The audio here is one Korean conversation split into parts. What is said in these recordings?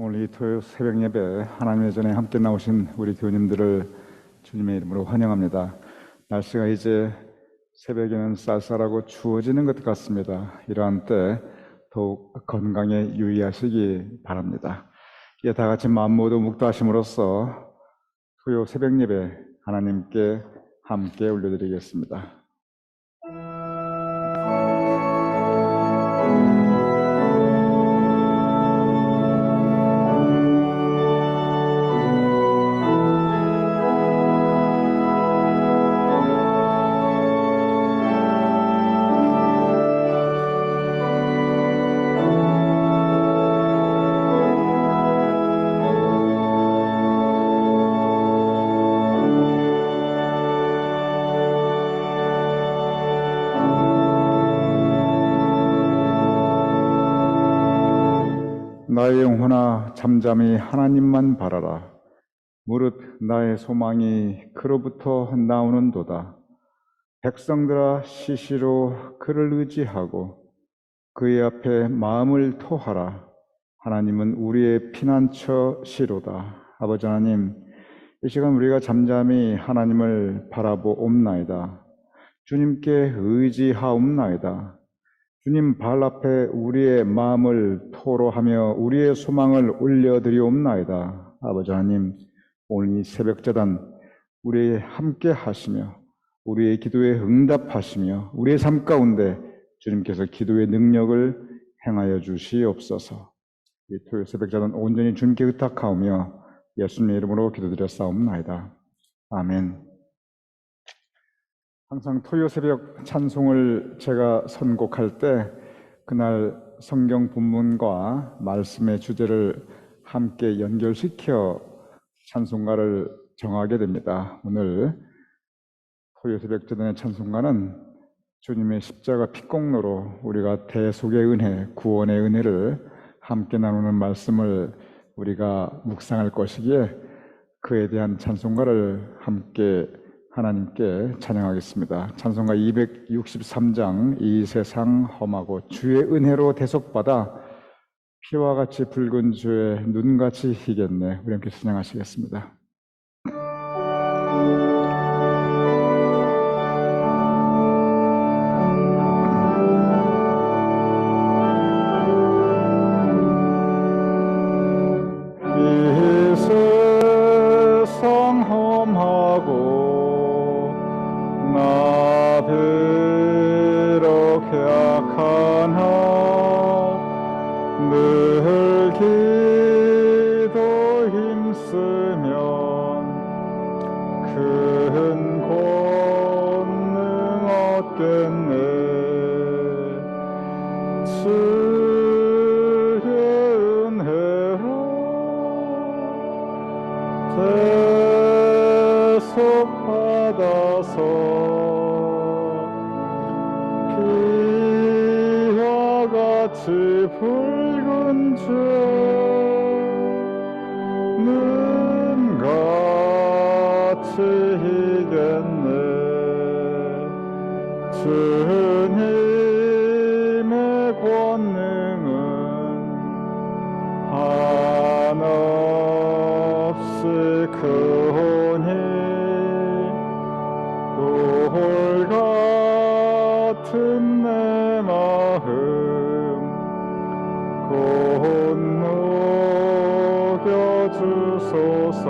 오늘 이 토요 새벽 예배 하나님의 전에 함께 나오신 우리 교우님들을 주님의 이름으로 환영합니다. 날씨가 이제 새벽에는 쌀쌀하고 추워지는 것 같습니다. 이러한 때 더욱 건강에 유의하시기 바랍니다. 이제 다 같이 마음 모두 묵도하심으로써 토요 새벽 예배 하나님께 함께 올려드리겠습니다. 나의 영혼아 잠잠히 하나님만 바라라. 무릇 나의 소망이 그로부터 나오는도다. 백성들아 시시로 그를 의지하고 그의 앞에 마음을 토하라. 하나님은 우리의 피난처시로다. 아버지 하나님, 이 시간 우리가 잠잠히 하나님을 바라보옵나이다. 주님께 의지하옵나이다. 주님 발 앞에 우리의 마음을 토로하며 우리의 소망을 올려드리옵나이다. 아버지 하나님, 오늘 이 새벽제단 우리의 함께 하시며 우리의 기도에 응답하시며 우리의 삶 가운데 주님께서 기도의 능력을 행하여 주시옵소서. 이 토요 새벽제단 온전히 주님께 의탁하오며 예수님의 이름으로 기도드렸사옵나이다. 아멘. 항상 토요 새벽 찬송을 제가 선곡할 때 그날 성경 본문과 말씀의 주제를 함께 연결시켜 찬송가를 정하게 됩니다. 오늘 토요 새벽 제단의 찬송가는 주님의 십자가 피공로로 우리가 대속의 은혜, 구원의 은혜를 함께 나누는 말씀을 우리가 묵상할 것이기에 그에 대한 찬송가를 함께 하나님께 찬양하겠습니다. 찬송가 263장 이 세상 험하고 주의 은혜로 대속받아 피와 같이 붉은 주의 눈같이 희겠네. 우리 함께 찬양하시겠습니다. 이 세상 험하고 나 비록 약하나 늘 기도 힘쓰면 큰 권능 얻겠네. 주의 은혜로 대속받아서 피와 같이 붉은 죄 눈같이 희겠네. 주님의 권능은 한없이 크오니 돌 같은 내 마음 곧 녹여주소서.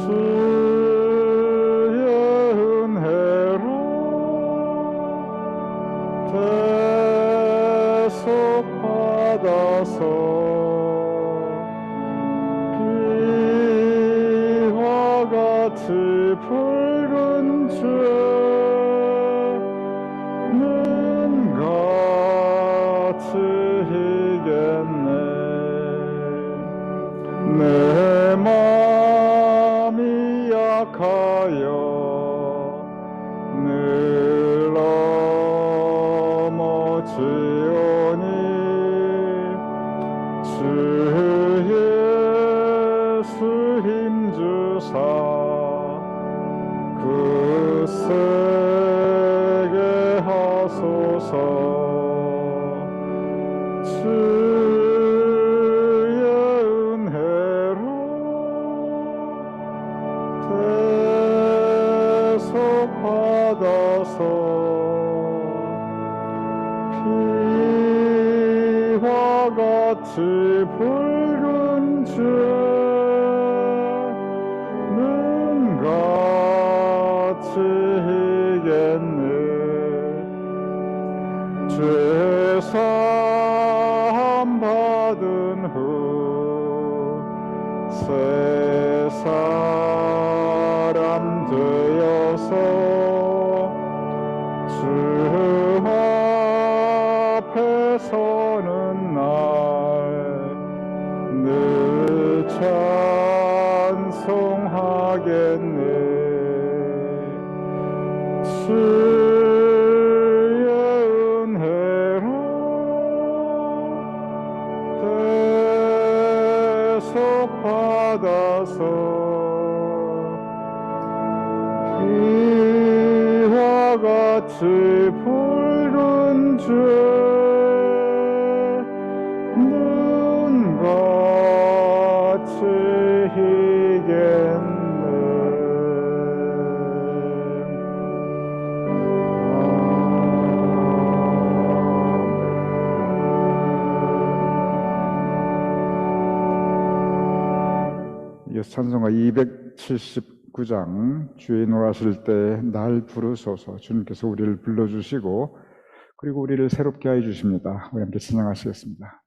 주의 은혜로 대속받아서 피와 같이 붉은 죄 눈같이 희겠네. 내 맘이 약하여 늘 넘어지오니 주 예수 힘주사 굳세게 하소서. 주의 피와 같이 붉은 죄는 같이 희겠네. 죄사함 받은 후 새 사람 되어서 주 앞에 서는 날 늘 찬송하겠네. 주의 은혜로 대속받아서 피와 같이 붉은 죄는 같이 희겠네. 이어서 찬송가 279장 주의 노하실 때 날 부르소서. 주님께서 우리를 불러주시고 그리고 우리를 새롭게 하여 주십니다. 우리 함께 찬양하시겠습니다.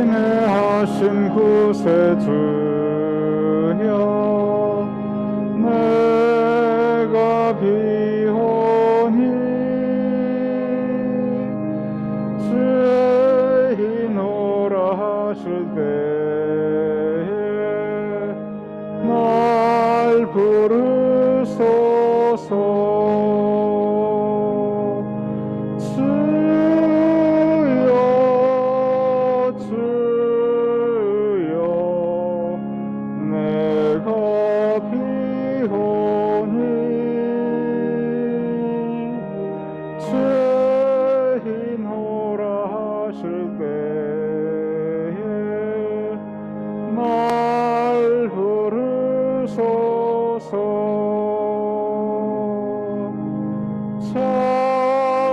인내하신 구세주여 내가 비오니 죄인오라 하실 때에 날 부르소서.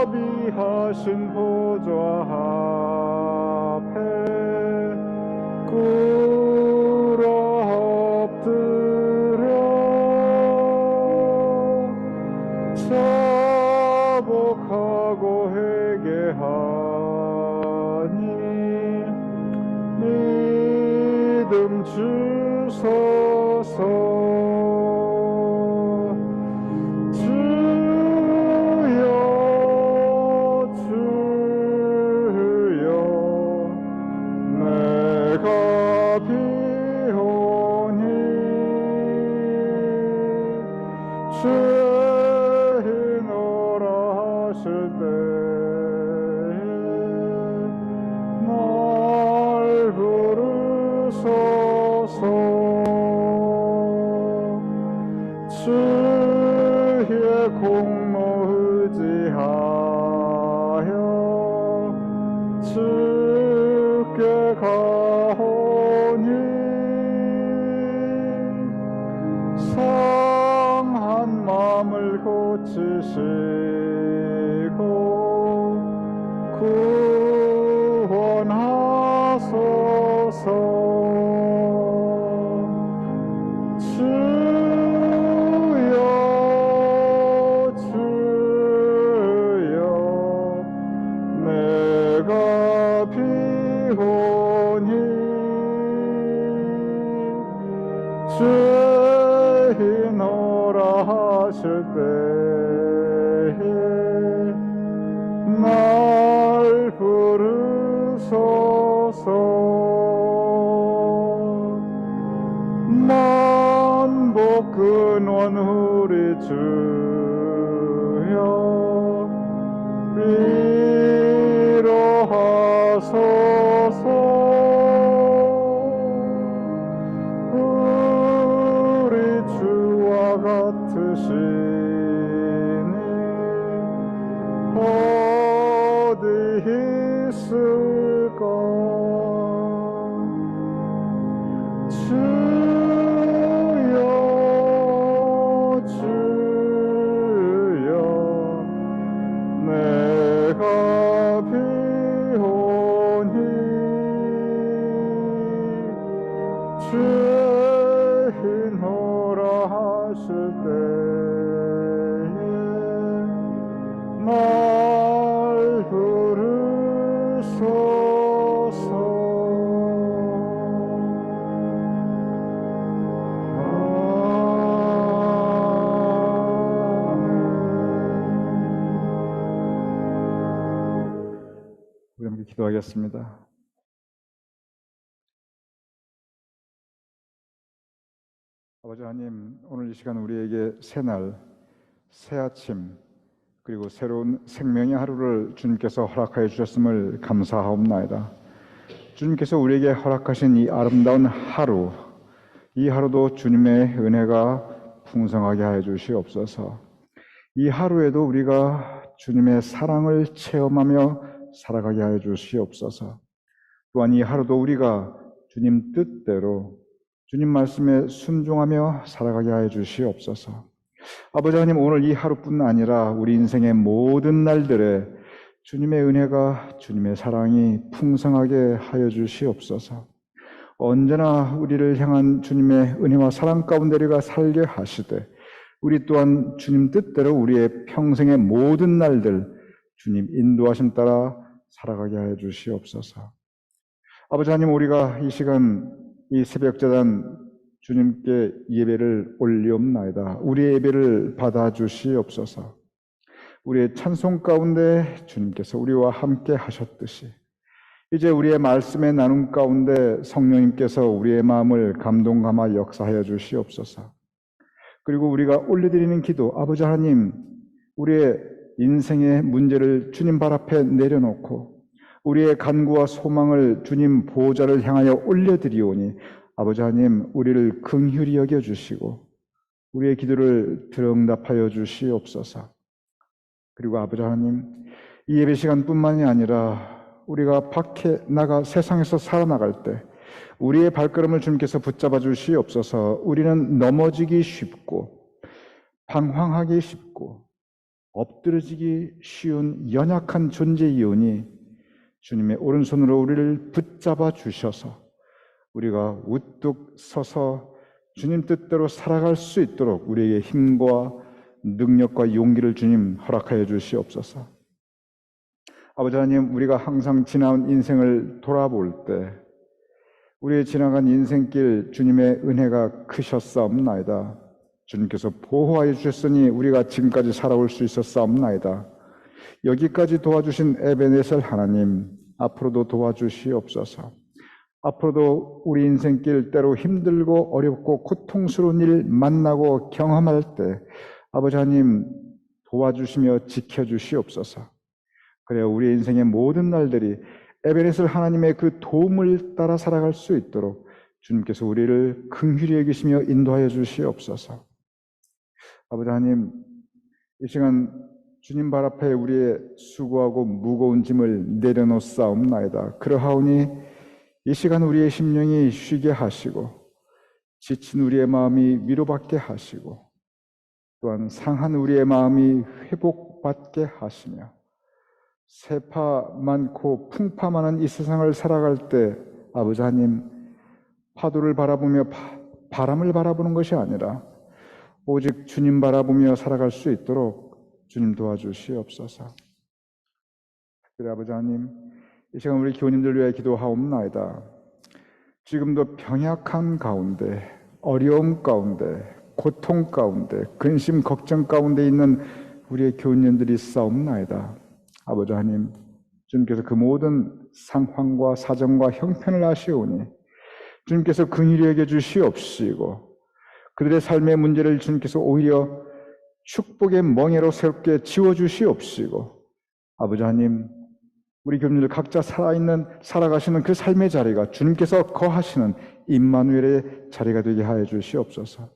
자비하신 보좌 앞에 꿇어 엎드려 자복하고 회개하니 믿음 주소서. 죄인오라 하실 때에 날 부르소서. 주의 공로 의지하여 주께 가오니 상한 마음을 고치시고 구원하소서. 주여 주여 내가 비오니 죄인오라 하실 때에 날 부르소서. 만복 근원 우리 주여 위로하소서. 우리 주와 같으시니 우리 함께 기도하겠습니다. 아버지 하나님, 오늘 이 시간 우리에게 새날, 새 아침, 그리고 새로운 생명의 하루를 주님께서 허락하여 주셨음을 감사하옵나이다. 주님께서 우리에게 허락하신 이 아름다운 하루, 이 하루도 주님의 은혜가 풍성하게 하여 주시옵소서. 이 하루에도 우리가 주님의 사랑을 체험하며 살아가게 하여 주시옵소서. 또한 이 하루도 우리가 주님 뜻대로 주님 말씀에 순종하며 살아가게 하여 주시옵소서. 아버지 하나님, 오늘 이 하루뿐 아니라 우리 인생의 모든 날들에 주님의 은혜가, 주님의 사랑이 풍성하게 하여 주시옵소서. 언제나 우리를 향한 주님의 은혜와 사랑 가운데 우리가 살게 하시되, 우리 또한 주님 뜻대로 우리의 평생의 모든 날들 주님 인도하심 따라 살아가게 하여 주시옵소서. 아버지 하나님, 우리가 이 시간 이 새벽제단 주님께 예배를 올리옵나이다. 우리의 예배를 받아주시옵소서. 우리의 찬송 가운데 주님께서 우리와 함께 하셨듯이 이제 우리의 말씀의 나눔 가운데 성령님께서 우리의 마음을 감동감아 역사하여 주시옵소서. 그리고 우리가 올려드리는 기도, 아버지 하나님, 우리의 인생의 문제를 주님 발 앞에 내려놓고 우리의 간구와 소망을 주님 보호자를 향하여 올려드리오니 아버지 하나님, 우리를 긍휼히 여겨주시고 우리의 기도를 들응답하여 주시옵소서. 그리고 아버지 하나님, 이 예배 시간뿐만이 아니라 우리가 밖에 나가 세상에서 살아나갈 때 우리의 발걸음을 주님께서 붙잡아 주시옵소서. 우리는 넘어지기 쉽고 방황하기 쉽고 엎드러지기 쉬운 연약한 존재이오니 주님의 오른손으로 우리를 붙잡아 주셔서 우리가 우뚝 서서 주님 뜻대로 살아갈 수 있도록 우리에게 힘과 능력과 용기를 주님 허락하여 주시옵소서. 아버지 하나님, 우리가 항상 지나온 인생을 돌아볼 때 우리의 지나간 인생길 주님의 은혜가 크셨사옵나이다. 주님께서 보호하여 주셨으니 우리가 지금까지 살아올 수 있었사옵나이다. 여기까지 도와주신 에베네셀 하나님, 앞으로도 도와주시옵소서. 앞으로도 우리 인생길 때로 힘들고 어렵고 고통스러운 일 만나고 경험할 때 아버지 하나님 도와주시며 지켜주시옵소서. 그래야 우리 인생의 모든 날들이 에베네셀 하나님의 그 도움을 따라 살아갈 수 있도록 주님께서 우리를 긍휼히 여기시며 인도하여 주시옵소서. 아버지 하나님, 이 시간 주님 발 앞에 우리의 수고하고 무거운 짐을 내려놓사옵나이다. 그러하오니 이 시간 우리의 심령이 쉬게 하시고 지친 우리의 마음이 위로받게 하시고 또한 상한 우리의 마음이 회복받게 하시며 세파 많고 풍파 많은 이 세상을 살아갈 때 아버지 하나님, 파도를 바라보며 바람을 바라보는 것이 아니라 오직 주님 바라보며 살아갈 수 있도록 주님 도와주시옵소서. 그래 아버지 하나님, 이 시간 우리 교우님들 위해 기도하옵나이다. 지금도 병약한 가운데, 어려움 가운데, 고통 가운데, 근심 걱정 가운데 있는 우리의 교우님들이 싸움나이다. 아버지 하나님, 주님께서 그 모든 상황과 사정과 형편을 아시오니 주님께서 긍휼히 여겨 주시옵시고 그들의 삶의 문제를 주님께서 오히려 축복의 멍에로 새롭게 지워주시옵시고 아버지 하나님, 우리 교우님들 각자 살아가시는 그 삶의 자리가 주님께서 거하시는 임마누엘의 자리가 되게 하여 주시옵소서.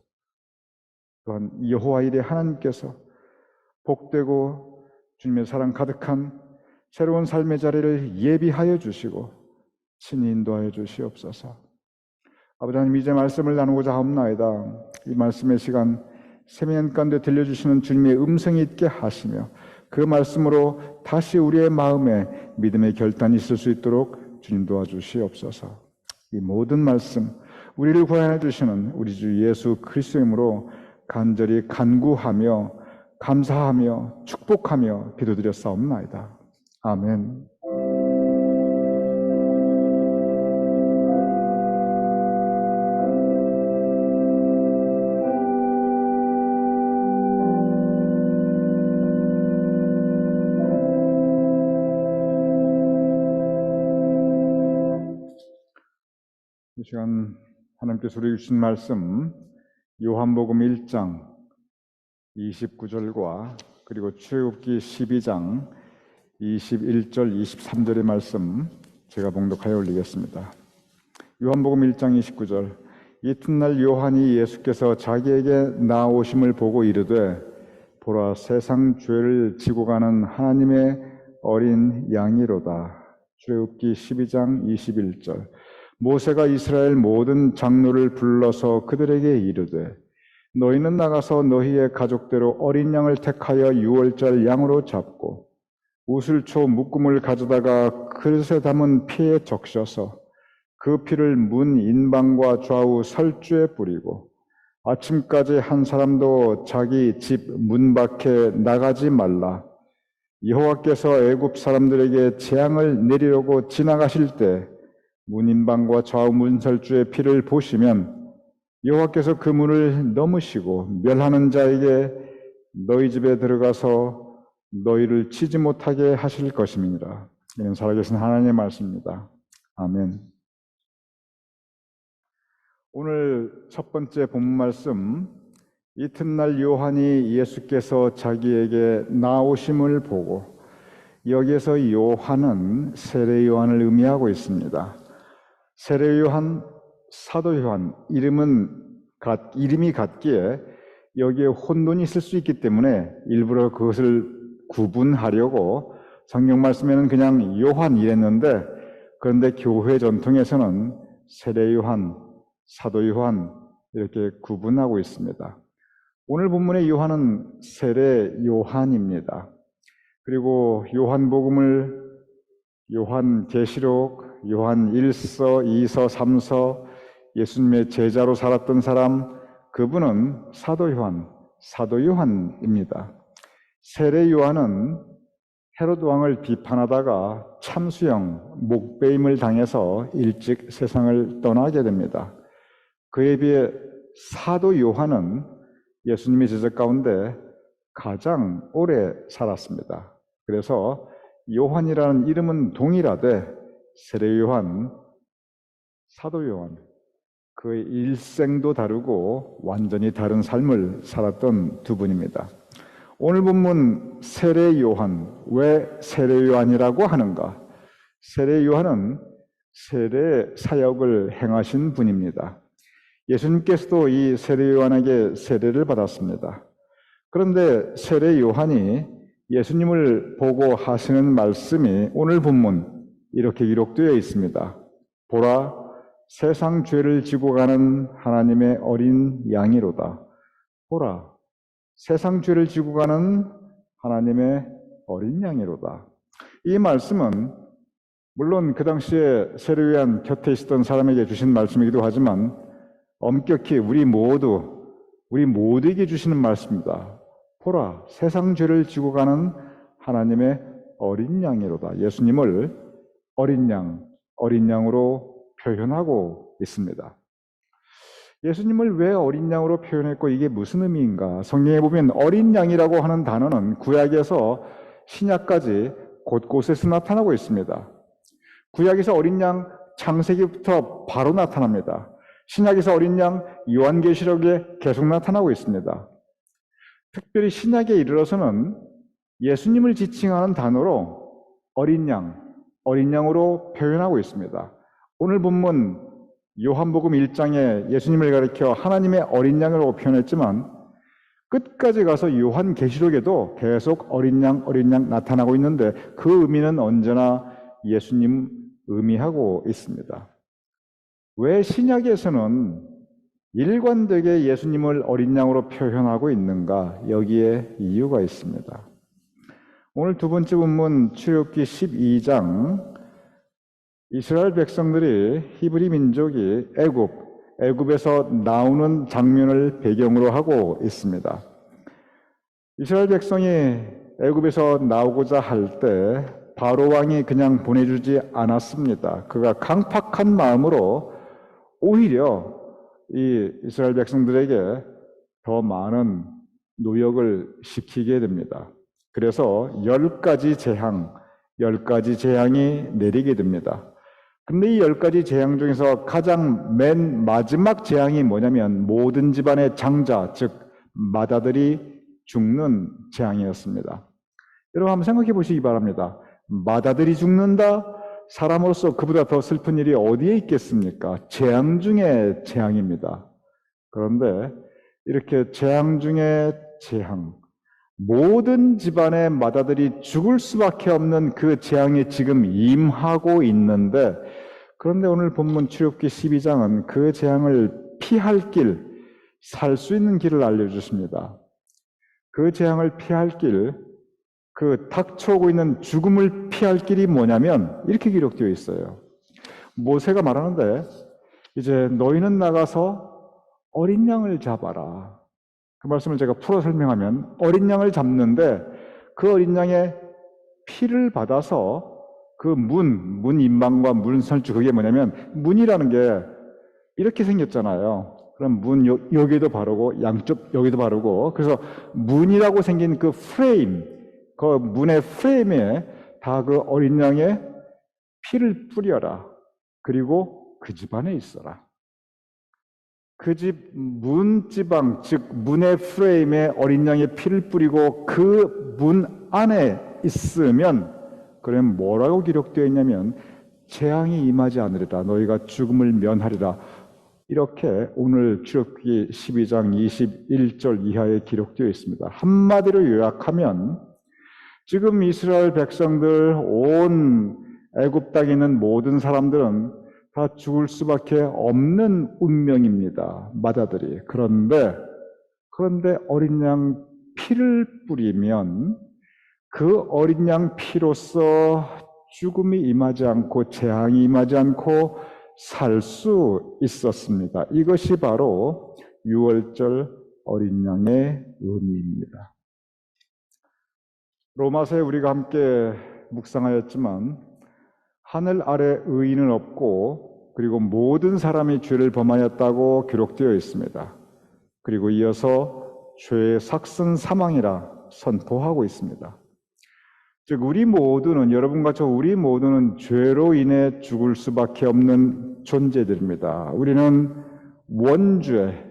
또한 여호와 이레 하나님께서 복되고 주님의 사랑 가득한 새로운 삶의 자리를 예비하여 주시고 친히 인도하여 주시옵소서. 아버지 하나님, 이제 말씀을 나누고자 하옵나이다. 이 말씀의 시간 세미한 가운데 들려주시는 주님의 음성이 있게 하시며 그 말씀으로 다시 우리의 마음에 믿음의 결단이 있을 수 있도록 주님 도와주시옵소서. 이 모든 말씀 우리를 구원해 주시는 우리 주 예수 그리스도의 이름으로 간절히 간구하며 감사하며 축복하며 기도드렸사옵나이다. 아멘. 이 시간 하나님께서 우리에게 주신 말씀 요한복음 1장 29절과 그리고 출애굽기 12장 21절 23절의 말씀 제가 봉독하여 올리겠습니다. 요한복음 1장 29절 이튿날 요한이 예수께서 자기에게 나오심을 보고 이르되 보라 세상 죄를 지고 가는 하나님의 어린 양이로다. 출애굽기 12장 21절 모세가 이스라엘 모든 장로를 불러서 그들에게 이르되 너희는 나가서 너희의 가족대로 어린 양을 택하여 유월절 양으로 잡고 우슬초 묶음을 가져다가 그릇에 담은 피에 적셔서 그 피를 문 인방과 좌우 설주에 뿌리고 아침까지 한 사람도 자기 집 문 밖에 나가지 말라. 여호와께서 애굽 사람들에게 재앙을 내리려고 지나가실 때 문인방과 좌우 문설주의 피를 보시면 여호와께서 그 문을 넘으시고 멸하는 자에게 너희 집에 들어가서 너희를 치지 못하게 하실 것임이니라. 이는 살아계신 하나님의 말씀입니다. 아멘. 오늘 첫 번째 본문 말씀 이튿날 요한이 예수께서 자기에게 나오심을 보고 여기에서 요한은 세례 요한을 의미하고 있습니다. 세례 요한, 사도 요한 이름이 같기에 여기에 혼돈이 있을 수 있기 때문에 일부러 그것을 구분하려고 성경 말씀에는 그냥 요한 이랬는데 그런데 교회 전통에서는 세례 요한, 사도 요한 이렇게 구분하고 있습니다. 오늘 본문의 요한은 세례 요한입니다. 그리고 요한복음을 요한계시록, 요한 1서, 2서, 3서 예수님의 제자로 살았던 사람 그분은 사도 요한입니다. 세례 요한은 헤롯 왕을 비판하다가 참수형, 목배임을 당해서 일찍 세상을 떠나게 됩니다. 그에 비해 사도 요한은 예수님의 제자 가운데 가장 오래 살았습니다. 그래서 요한이라는 이름은 동일하되 세례 요한, 사도 요한 그의 일생도 다르고 완전히 다른 삶을 살았던 두 분입니다. 오늘 본문 세례 요한, 왜 세례 요한이라고 하는가? 세례 요한은 세례 사역을 행하신 분입니다. 예수님께서도 이 세례 요한에게 세례를 받았습니다. 그런데 세례 요한이 예수님을 보고 하시는 말씀이 오늘 본문 이렇게 기록되어 있습니다. 보라, 세상 죄를 지고 가는 하나님의 어린 양이로다. 보라, 세상 죄를 지고 가는 하나님의 어린 양이로다. 이 말씀은 물론 그 당시에 세례 요한 곁에 있었던 사람에게 주신 말씀이기도 하지만 엄격히 우리 모두에게 주시는 말씀입니다. 보라, 세상 죄를 지고 가는 하나님의 어린 양이로다. 예수님을 어린 양으로 표현하고 있습니다. 예수님을 왜 어린 양으로 표현했고 이게 무슨 의미인가? 성경에 보면 어린 양이라고 하는 단어는 구약에서 신약까지 곳곳에서 나타나고 있습니다. 구약에서 어린 양 창세기부터 바로 나타납니다. 신약에서 어린 양 요한계시록에 계속 나타나고 있습니다. 특별히 신약에 이르러서는 예수님을 지칭하는 단어로 어린 양으로 표현하고 있습니다. 오늘 본문 요한복음 1장에 예수님을 가리켜 하나님의 어린 양으로 표현했지만 끝까지 가서 요한계시록에도 계속 어린 양 나타나고 있는데 그 의미는 언제나 예수님 의미하고 있습니다. 왜 신약에서는 일관되게 예수님을 어린 양으로 표현하고 있는가? 여기에 이유가 있습니다. 오늘 두 번째 본문 출애굽기 12장 이스라엘 백성들이 히브리 민족이 애굽에서 나오는 장면을 배경으로 하고 있습니다. 이스라엘 백성이 애굽에서 나오고자 할 때 바로 왕이 그냥 보내주지 않았습니다. 그가 강팍한 마음으로 오히려 이 이스라엘 백성들에게 더 많은 노역을 시키게 됩니다. 그래서 10가지 재앙이 내리게 됩니다. 근데 이 10가지 재앙 중에서 가장 맨 마지막 재앙이 뭐냐면 모든 집안의 장자, 즉 맏아들이 죽는 재앙이었습니다. 여러분 한번 생각해 보시기 바랍니다. 맏아들이 죽는다? 사람으로서 그보다 더 슬픈 일이 어디에 있겠습니까? 재앙 중에 재앙입니다. 그런데 이렇게 재앙 중에 재앙, 모든 집안의 맏아들이 죽을 수밖에 없는 그 재앙이 지금 임하고 있는데, 그런데 오늘 본문 출애굽기 12장은 그 재앙을 피할 길, 살 수 있는 길을 알려주십니다. 그 재앙을 피할 길, 그 닥쳐오고 있는 죽음을 피할 길이 뭐냐면 이렇게 기록되어 있어요. 모세가 말하는데 이제 너희는 나가서 어린 양을 잡아라. 그 말씀을 제가 풀어 설명하면 어린 양을 잡는데 그 어린 양의 피를 받아서 그 문 임방과 문 설주, 그게 뭐냐면 문이라는 게 이렇게 생겼잖아요. 그럼 문 여기도 바르고 양쪽 여기도 바르고, 그래서 문이라고 생긴 그 프레임, 그 문의 프레임에 다 그 어린 양의 피를 뿌려라. 그리고 그 집 안에 있어라. 그 집 문지방, 즉 문의 프레임에 어린 양의 피를 뿌리고 그 문 안에 있으면, 그럼 뭐라고 기록되어 있냐면 재앙이 임하지 않으리라, 너희가 죽음을 면하리라. 이렇게 오늘 출애굽기 12장 21절 이하에 기록되어 있습니다. 한마디로 요약하면 지금 이스라엘 백성들, 온 애굽 땅에 있는 모든 사람들은 다 죽을 수밖에 없는 운명입니다. 맏아들이. 그런데 어린 양 피를 뿌리면 그 어린 양 피로서 죽음이 임하지 않고 재앙이 임하지 않고 살 수 있었습니다. 이것이 바로 유월절 어린 양의 의미입니다. 로마서에 우리가 함께 묵상하였지만 하늘 아래 의인은 없고 그리고 모든 사람이 죄를 범하였다고 기록되어 있습니다. 그리고 이어서 죄의 삭은 사망이라 선포하고 있습니다. 즉 우리 모두는, 여러분과 저 우리 모두는 죄로 인해 죽을 수밖에 없는 존재들입니다. 우리는 원죄,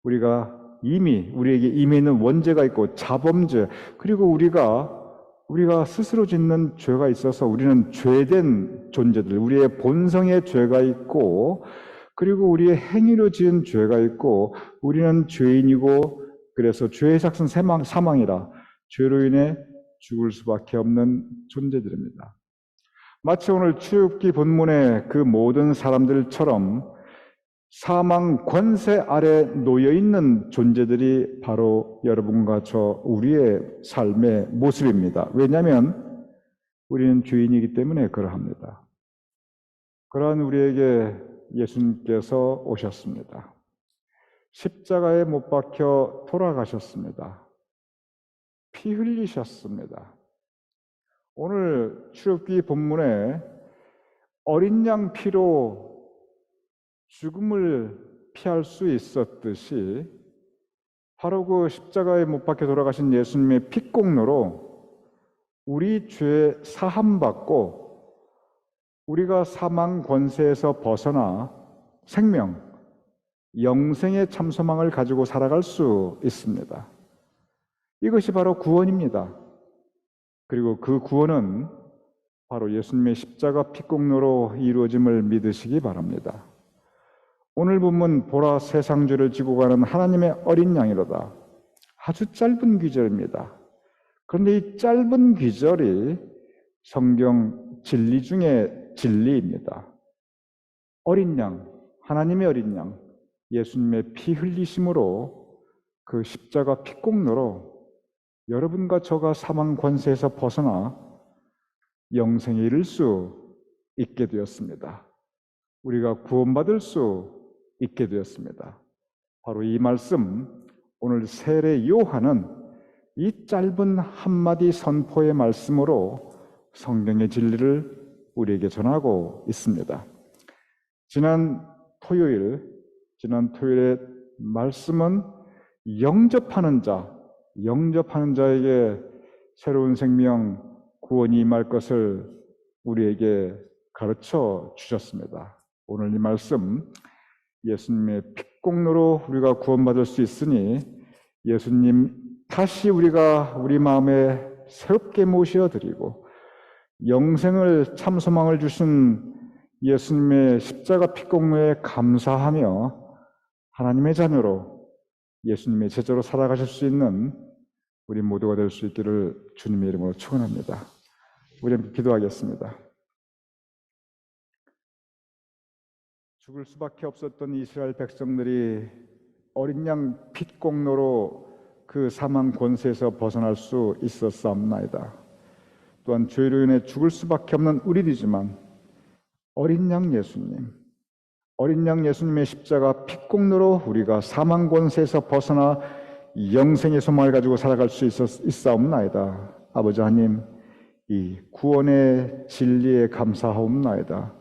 우리에게 이미 있는 원죄가 있고 자범죄, 그리고 우리가 스스로 짓는 죄가 있어서 우리는 죄된 존재들, 우리의 본성의 죄가 있고, 그리고 우리의 행위로 지은 죄가 있고, 우리는 죄인이고, 그래서 죄의 삭은 사망이라 죄로 인해 죽을 수밖에 없는 존재들입니다. 마치 오늘 출애굽기 본문의 그 모든 사람들처럼 사망 권세 아래 놓여 있는 존재들이 바로 여러분과 저 우리의 삶의 모습입니다. 왜냐하면 우리는 죄인이기 때문에 그러합니다. 그러한 우리에게 예수님께서 오셨습니다. 십자가에 못 박혀 돌아가셨습니다. 피 흘리셨습니다. 오늘 출애굽기 본문에 어린 양 피로 죽음을 피할 수 있었듯이 바로 그 십자가에 못 박혀 돌아가신 예수님의 피공로로 우리 죄 사함받고 우리가 사망 권세에서 벗어나 생명, 영생의 참소망을 가지고 살아갈 수 있습니다. 이것이 바로 구원입니다. 그리고 그 구원은 바로 예수님의 십자가 피공로로 이루어짐을 믿으시기 바랍니다. 오늘 본문 보라 세상 죄를 지고 가는 하나님의 어린 양이로다. 아주 짧은 귀절입니다. 그런데 이 짧은 귀절이 성경 진리 중에 진리입니다. 어린 양, 하나님의 어린 양, 예수님의 피 흘리심으로 그 십자가 피공로로 여러분과 저가 사망 권세에서 벗어나 영생에 이를 수 있게 되었습니다. 우리가 구원받을 수 있게 되었습니다. 바로 이 말씀, 오늘 세례 요한은 이 짧은 한마디 선포의 말씀으로 성경의 진리를 우리에게 전하고 있습니다. 지난 토요일의 말씀은 영접하는 자에게 새로운 생명, 구원이 임할 것을 우리에게 가르쳐 주셨습니다. 오늘 이 말씀, 예수님의 핏공로로 우리가 구원받을 수 있으니 예수님 다시 우리가 우리 마음에 새롭게 모셔드리고 영생을 참 소망을 주신 예수님의 십자가 핏공로에 감사하며 하나님의 자녀로 예수님의 제자로 살아가실 수 있는 우리 모두가 될 수 있기를 주님의 이름으로 축원합니다. 우리 함께 기도하겠습니다. 죽을 수밖에 없었던 이스라엘 백성들이 어린 양 핏공로로 그 사망 권세에서 벗어날 수 있었사옵나이다. 또한 죄로 인해 죽을 수밖에 없는 우리들이지만 어린 양 예수님의 십자가 핏공로로 우리가 사망 권세에서 벗어나 영생의 소망을 가지고 살아갈 수 있사옵나이다. 아버지 하나님, 이 구원의 진리에 감사하옵나이다.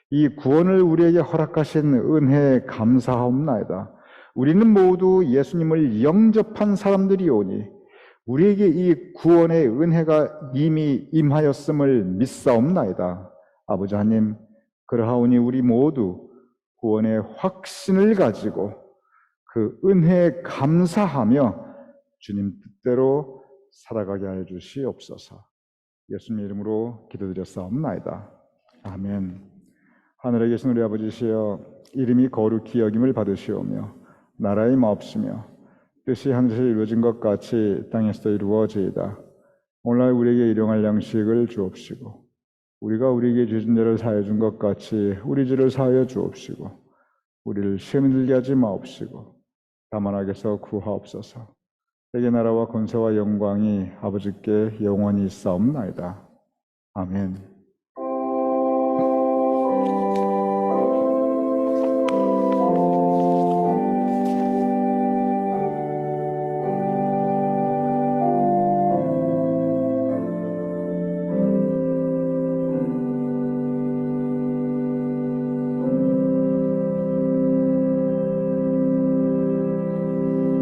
이 구원을 우리에게 허락하신 은혜에 감사하옵나이다. 우리는 모두 예수님을 영접한 사람들이오니 우리에게 이 구원의 은혜가 이미 임하였음을 믿사옵나이다. 아버지 하나님, 그러하오니 우리 모두 구원의 확신을 가지고 그 은혜에 감사하며 주님 뜻대로 살아가게 하여 주시옵소서. 예수님 이름으로 기도드렸사옵나이다. 아멘. 하늘에 계신 우리 아버지시여, 이름이 거룩히 여김을 받으시오며 나라의 마옵시며 뜻이 하늘에서 이루어진 것 같이 땅에서도 이루어지이다. 오늘날 우리에게 일용할 양식을 주옵시고 우리가 우리에게 죄진 죄를 사하여 준 것 같이 우리 죄를 사하여 주옵시고 우리를 시험에 들게 하지 마옵시고 다만 악에서 구하옵소서. 세계 나라와 권세와 영광이 아버지께 영원히 있사옵나이다. 아멘.